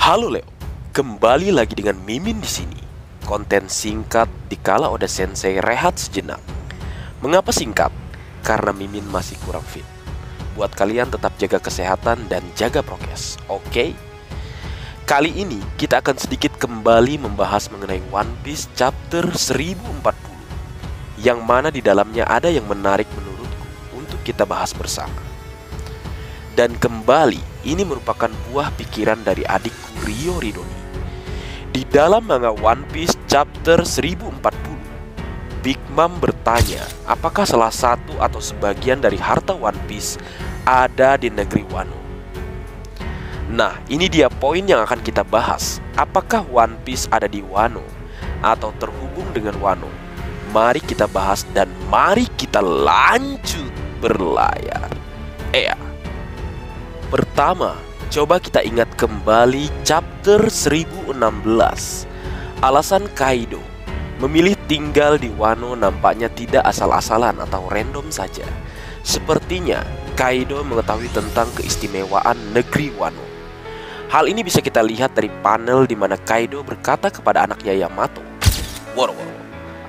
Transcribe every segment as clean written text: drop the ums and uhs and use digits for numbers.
Halo Leo, kembali lagi dengan Mimin di sini. Konten singkat dikala Oda Sensei rehat sejenak. Mengapa singkat? Karena Mimin masih kurang fit. Buat kalian tetap jaga kesehatan dan jaga prokes, oke? Kali ini kita akan sedikit kembali membahas mengenai One Piece chapter 1040, yang mana di dalamnya ada yang menarik menurutku untuk kita bahas bersama. Dan kembali, ini merupakan buah pikiran dari adikku Rio Ridoni. Di dalam manga One Piece chapter 1040, Big Mom bertanya apakah salah satu atau sebagian dari harta One Piece ada di negeri Wano. Nah, ini dia poin yang akan kita bahas. Apakah One Piece ada di Wano atau terhubung dengan Wano? Mari kita bahas dan mari kita lanjut berlayar. Pertama, coba kita ingat kembali chapter 1016. Alasan Kaido memilih tinggal di Wano nampaknya tidak asal-asalan atau random saja. Sepertinya Kaido mengetahui tentang keistimewaan negeri Wano. Hal ini bisa kita lihat dari panel di mana Kaido berkata kepada anaknya Yamato, "Wow,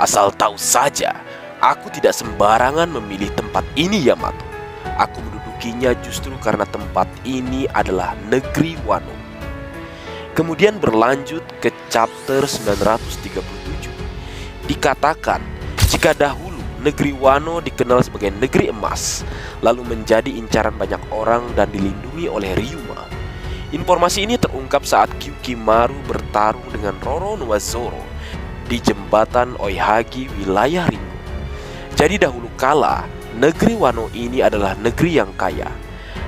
asal tahu saja, aku tidak sembarangan memilih tempat ini Yamato. Aku mendudukinya justru karena tempat ini adalah negeri Wano." Kemudian berlanjut ke chapter 937. Dikatakan, jika dahulu negeri Wano dikenal sebagai negeri emas, lalu menjadi incaran banyak orang dan dilindungi oleh Ryuma. Informasi ini terungkap saat Kyukimaru bertarung dengan Roronoa Zoro di jembatan Oihagi wilayah Ringo. Jadi dahulu kala, negeri Wano ini adalah negeri yang kaya.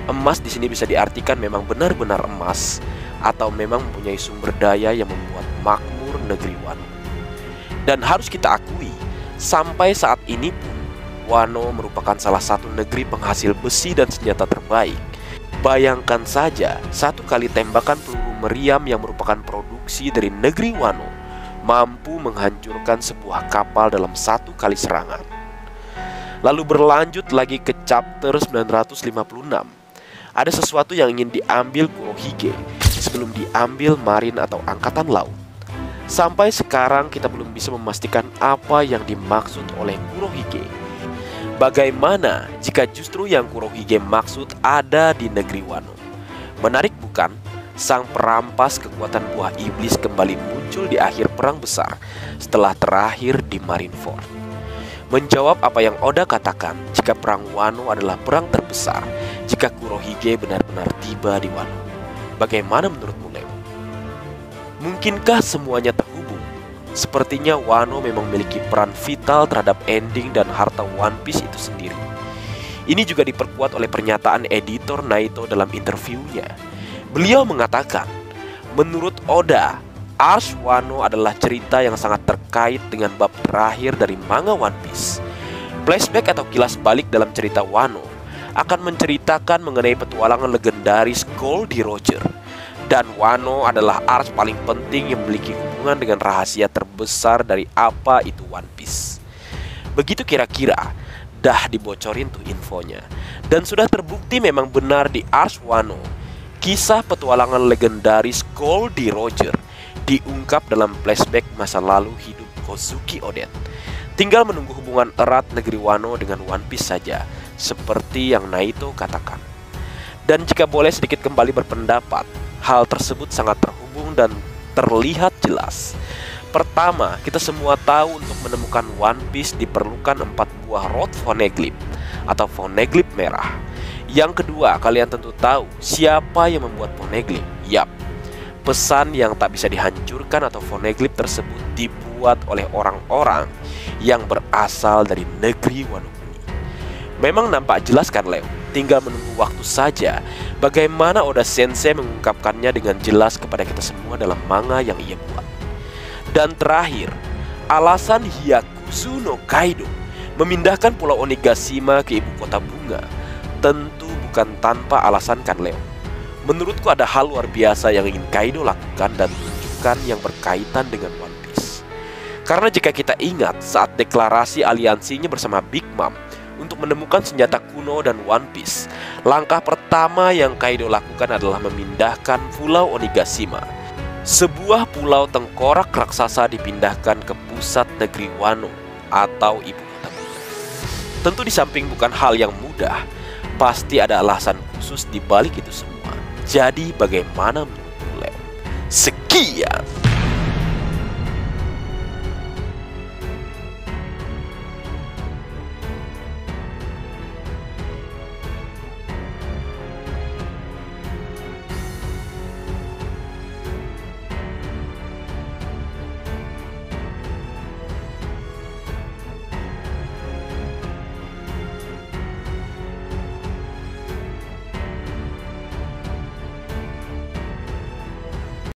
Emas di sini bisa diartikan memang benar-benar emas, atau memang mempunyai sumber daya yang membuat makmur negeri Wano. Dan harus kita akui, sampai saat ini pun Wano merupakan salah satu negeri penghasil besi dan senjata terbaik. Bayangkan saja, satu kali tembakan peluru meriam yang merupakan produksi dari negeri Wano mampu menghancurkan sebuah kapal dalam satu kali serangan. Lalu berlanjut lagi ke chapter 956. Ada sesuatu yang ingin diambil Kurohige sebelum diambil Marin atau Angkatan Laut. Sampai sekarang kita belum bisa memastikan apa yang dimaksud oleh Kurohige. Bagaimana jika justru yang Kurohige maksud ada di negeri Wano? Menarik bukan? Sang perampas kekuatan buah iblis kembali muncul di akhir perang besar setelah terakhir di Marineford. Menjawab apa yang Oda katakan, jika perang Wano adalah perang terbesar jika Kurohige benar-benar tiba di Wano. Bagaimana menurutmu, Leo? Mungkinkah semuanya terhubung? Sepertinya Wano memang memiliki peran vital terhadap ending dan harta One Piece itu sendiri. Ini juga diperkuat oleh pernyataan editor Naito dalam interviewnya. Beliau mengatakan, menurut Oda, Arc Wano adalah cerita yang sangat terkait dengan bab terakhir dari manga One Piece. Flashback atau kilas balik dalam cerita Wano akan menceritakan mengenai petualangan legendaris Goldie Roger. Dan Wano adalah arc paling penting yang memiliki hubungan dengan rahasia terbesar dari apa itu One Piece. Begitu kira-kira, dah dibocorin tuh infonya. Dan sudah terbukti memang benar di Arc Wano, kisah petualangan legendaris Goldie Roger diungkap dalam flashback masa lalu hidup Kozuki Oden. Tinggal menunggu hubungan erat negeri Wano dengan One Piece saja, seperti yang Naito katakan. Dan jika boleh sedikit kembali berpendapat, hal tersebut sangat terhubung dan terlihat jelas. Pertama, kita semua tahu untuk menemukan One Piece diperlukan 4 buah rod poneglyph atau poneglyph merah. Yang kedua, kalian tentu tahu siapa yang membuat poneglyph. Yap, pesan yang tak bisa dihancurkan atau poneglyph tersebut dibuat oleh orang-orang yang berasal dari negeri Wano Kuni. Memang nampak jelas kan, Leo? Tinggal menunggu waktu saja bagaimana Oda Sensei mengungkapkannya dengan jelas kepada kita semua dalam manga yang ia buat. Dan terakhir, alasan Hyakuzu no Kaido memindahkan Pulau Onigashima ke ibu kota bunga tentu bukan tanpa alasan kan, Leo? Menurutku ada hal luar biasa yang ingin Kaido lakukan dan tunjukkan yang berkaitan dengan One Piece. Karena jika kita ingat saat deklarasi aliansinya bersama Big Mom untuk menemukan senjata kuno dan One Piece, langkah pertama yang Kaido lakukan adalah memindahkan Pulau Onigashima Sebuah pulau tengkorak raksasa dipindahkan ke pusat negeri Wano atau ibu kota Buddha. Tentu di samping bukan hal yang mudah, pasti ada alasan khusus di balik itu semua. Jadi bagaimana menurut Lem? Sekian.